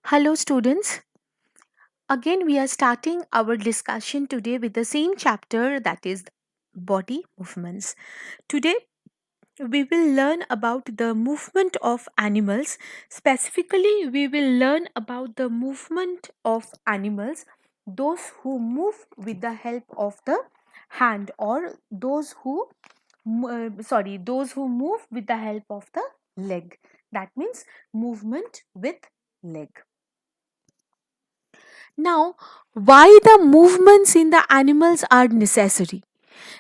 Hello, students. Again, we are starting our discussion today with the same chapter, that is body movements. Today, we will learn about the movement of animals. Specifically, we will learn about the movement of animals, those who move with the help of the hand, or those who move with the help of the leg. That means movement with leg. Now, why the movements in the animals are necessary?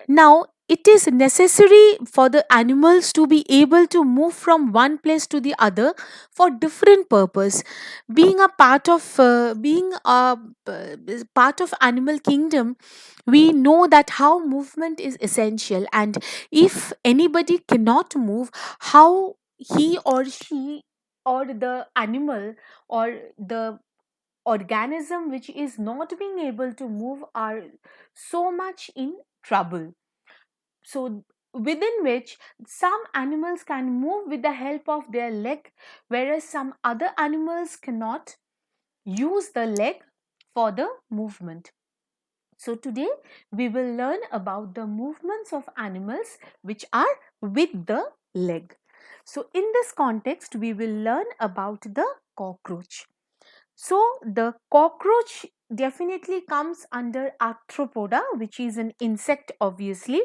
Now, it is necessary for the animals to be able to move from one place to the other for different purpose. Being a part of animal kingdom, we know that how movement is essential, and if anybody cannot move, how he or she or the animal or the organism which is not being able to move are so much in trouble. So within which some animals can move with the help of their leg, whereas some other animals cannot use the leg for the movement. So today we will learn about the movements of animals which are with the leg. So in this context we will learn about the cockroach. So the cockroach definitely comes under arthropoda, which is an insect obviously,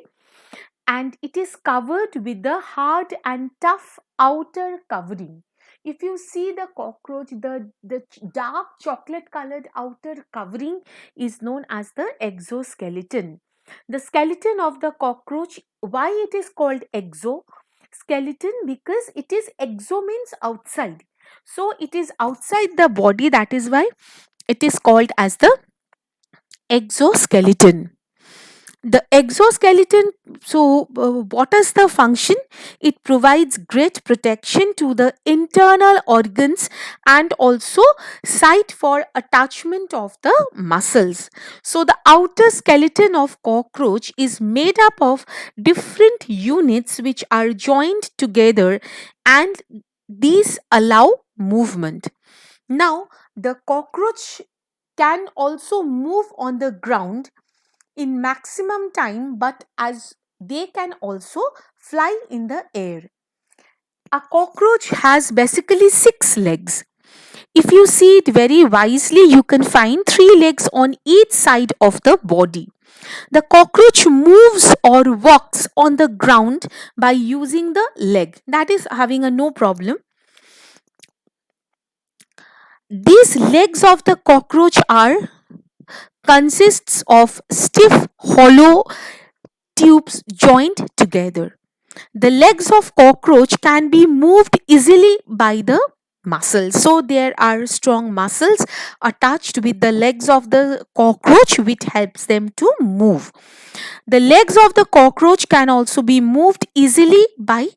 and it is covered with the hard and tough outer covering. If you see the cockroach, the dark chocolate colored outer covering is known as the exoskeleton. The skeleton of the cockroach, why it is called exoskeleton? Because it is exo means outside. So it is outside the body, that is why it is called as the exoskeleton. The exoskeleton, what is the function? It provides great protection to the internal organs and also site for attachment of the muscles. So the outer skeleton of cockroach is made up of different units which are joined together, and these allow movement. Now the cockroach can also move on the ground in maximum time, but as they can also fly in the air. A cockroach has basically six legs. If you see it very wisely, you can find three legs on each side of the body. The cockroach moves or walks on the ground by using the leg, that is having a no problem. These legs of the cockroach are consists of stiff hollow tubes joined together. The legs of cockroach can be moved easily by the muscles. So there are strong muscles attached with the legs of the cockroach which helps them to move. The legs of the cockroach can also be moved easily by,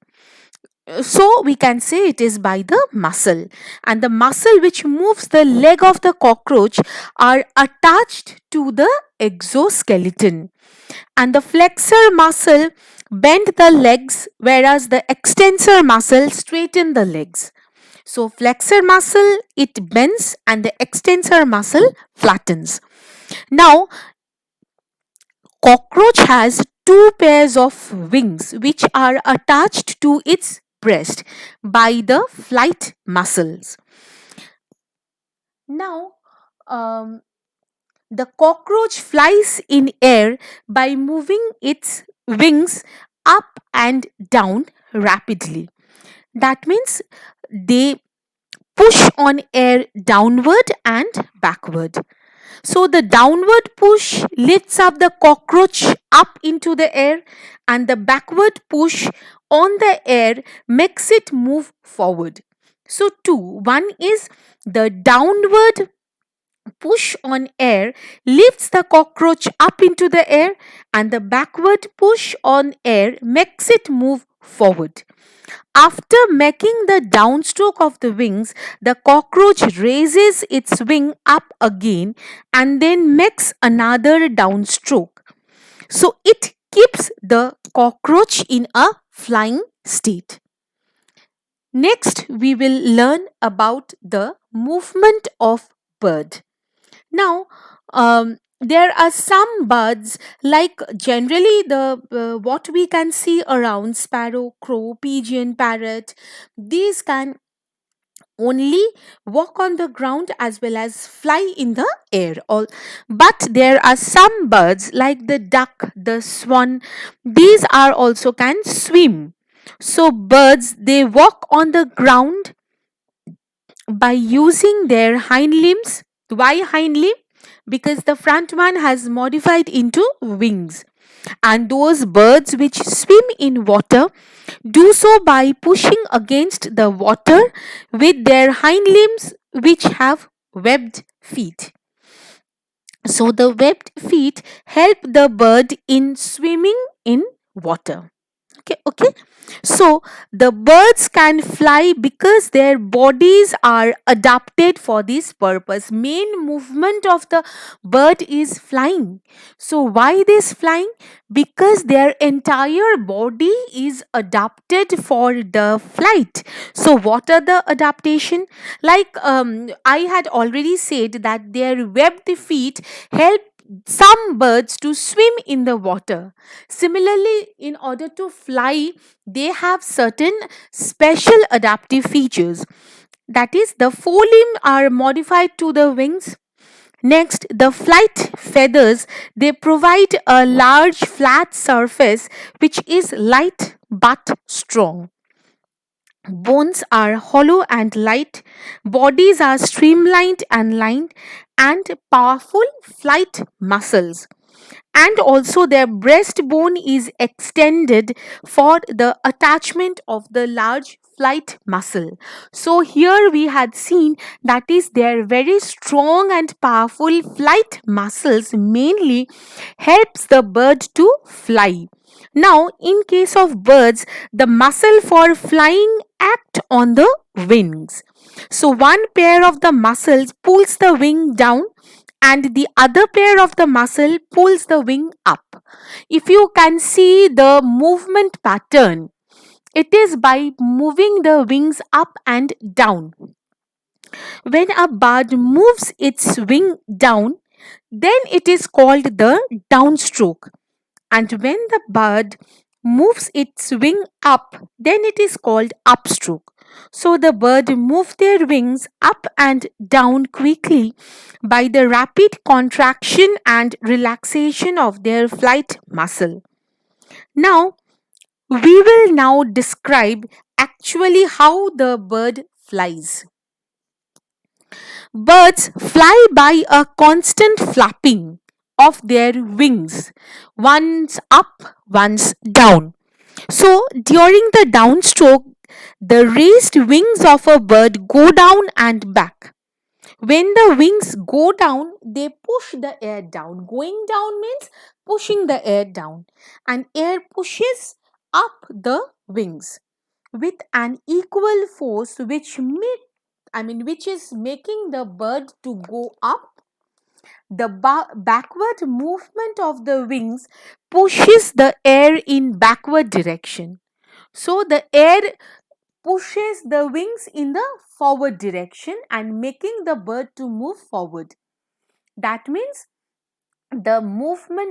so we can say it is by the muscle, and the muscle which moves the leg of the cockroach are attached to the exoskeleton, and the flexor muscle bend the legs, whereas the extensor muscle straighten the legs. So flexor muscle it bends and the extensor muscle flattens. Now cockroach has two pairs of wings which are attached to its breast by the flight muscles. Now the cockroach flies in air by moving its wings up and down rapidly. That means they push on air downward and backward. So the downward push lifts up the cockroach up into the air, and the backward push on the air makes it move forward. So, two. One is the downward push on air lifts the cockroach up into the air, and the backward push on air makes it move forward. After making the downstroke of the wings, the cockroach raises its wing up again and then makes another downstroke. So it keeps the cockroach in a flying state. Next, we will learn about the movement of bird. Now, there are some birds like generally the what we can see around sparrow, crow, pigeon, parrot. These can only walk on the ground as well as fly in the air. All, but there are some birds like the duck, the swan. These are also can swim. So birds they walk on the ground by using their hind limbs. Why hind limb? Because the front one has modified into wings. And those birds which swim in water do so by pushing against the water with their hind limbs, which have webbed feet. So the webbed feet help the bird in swimming in water. Okay. So the birds can fly because their bodies are adapted for this purpose. Main movement of the bird is flying. So why this flying? Because their entire body is adapted for the flight. So what are the adaptation? Like I had already said that their webbed feet help some birds to swim in the water. Similarly, in order to fly, they have certain special adaptive features. That is, the forelimb are modified to the wings. Next, the flight feathers, they provide a large flat surface which is light but strong. Bones are hollow and light, bodies are streamlined and lined, and powerful flight muscles. And also, their breastbone is extended for the attachment of the large flight muscle. So, here we had seen that is their very strong and powerful flight muscles mainly helps the bird to fly. Now, in case of birds, the muscle for flying act on the wings. So, one pair of the muscles pulls the wing down and the other pair of the muscle pulls the wing up. If you can see the movement pattern, it is by moving the wings up and down. When a bird moves its wing down, then it is called the downstroke. And when the bird moves its wing up, then it is called upstroke. So the bird move their wings up and down quickly by the rapid contraction and relaxation of their flight muscle. Now, we will now describe actually how the bird flies. Birds fly by a constant flapping of their wings, once up, once down. So, during the downstroke, the raised wings of a bird go down and back. When the wings go down, they push the air down. Going down means pushing the air down, and air pushes up the wings with an equal force which is making the bird to go up. The backward movement of the wings pushes the air in backward direction. So the air pushes the wings in the forward direction and making the bird to move forward. That means the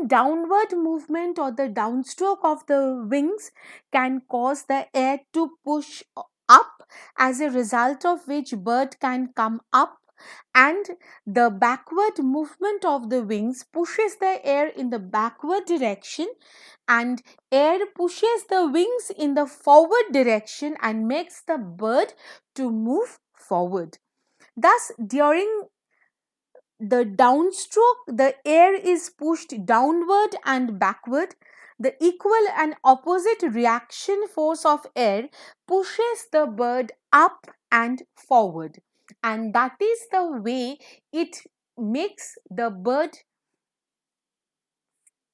downward movement or the downstroke of the wings can cause the air to push up, as a result of which bird can come up, and the backward movement of the wings pushes the air in the backward direction, and air pushes the wings in the forward direction and makes the bird to move forward. Thus, during the downstroke, the air is pushed downward and backward. The equal and opposite reaction force of air pushes the bird up and forward, and that is the way it makes the bird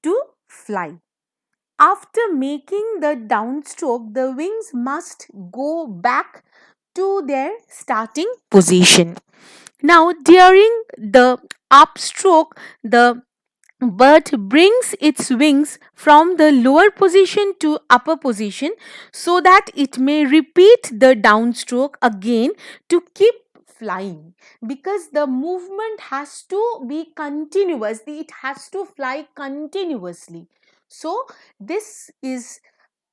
to fly. After making the downstroke, the wings must go back to their starting position. Now, during the upstroke, the bird brings its wings from the lower position to upper position so that it may repeat the downstroke again to keep flying, because the movement has to be continuous, it has to fly continuously. So this is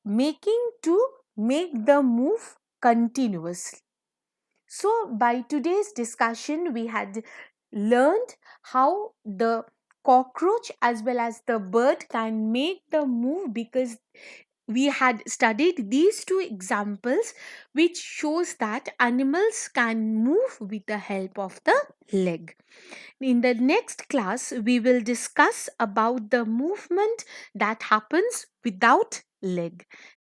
making to make the move continuously. So, by today's discussion, we had learned how the cockroach as well as the bird can make the move, because we had studied these two examples which shows that animals can move with the help of the leg. In the next class, we will discuss about the movement that happens without leg.